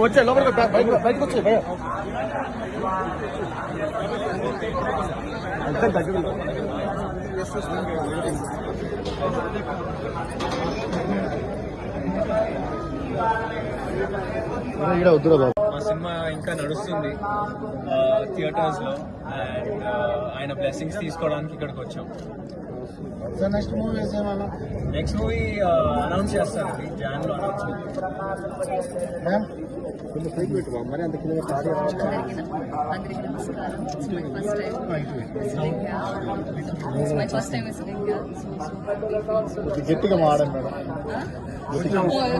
వచ్చే లోపల బయటకు వచ్చే దగ్గర మా సినిమా ఇంకా నడుస్తుంది థియేటర్స్ లో అండ్ ఆయన బ్లెస్సింగ్స్ తీసుకోవడానికి ఇక్కడికి వచ్చాం. నెక్స్ట్ మూవీ అనౌన్స్ చేస్తారండి, జాన్ లో అనౌన్స్. అందరికీ నమస్కారం. ఫస్ట్ టైం గట్టిగా మాడండి madam.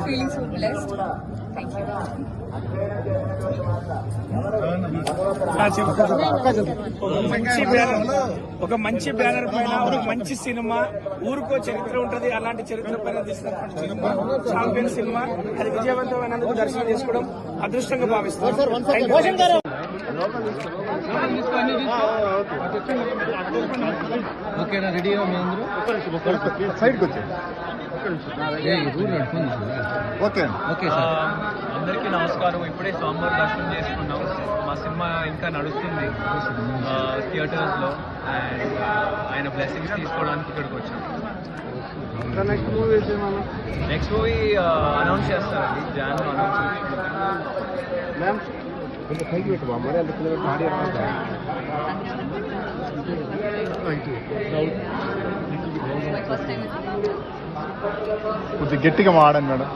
Feeling so blessed. Thank you. ఒక మంచి బ్యానర్ పైన ఒక మంచి సినిమా, ఊరికో చరిత్ర ఉంటది, అలాంటి చరిత్ర పైన తీసినటువంటి సినిమా చాంపియన్ సినిమా. అది విజయవంతమైనందుకు దర్శనం చేసుకోవడం అదృష్టంగా భావిస్తాను. ఓకేనా, రెడీగా మీ అందరూ సైడ్కి వచ్చి ఓకే ఓకే సార్. అందరికీ నమస్కారం. ఇప్పుడే స్వామివారి దర్శనం చేసుకున్నాం. మా సినిమా ఇంకా నడుస్తుంది థియేటర్స్ లో అండ్ ఆయన బ్లెస్సింగ్స్ తీసుకోవడానికి ఇక్కడికి వచ్చాం. నెక్స్ట్ మూవీ అనౌన్స్ చేస్తారండి, జాన్ లో అనౌన్స్. కొద్దిగా గట్టిగా మాడండి మేడం.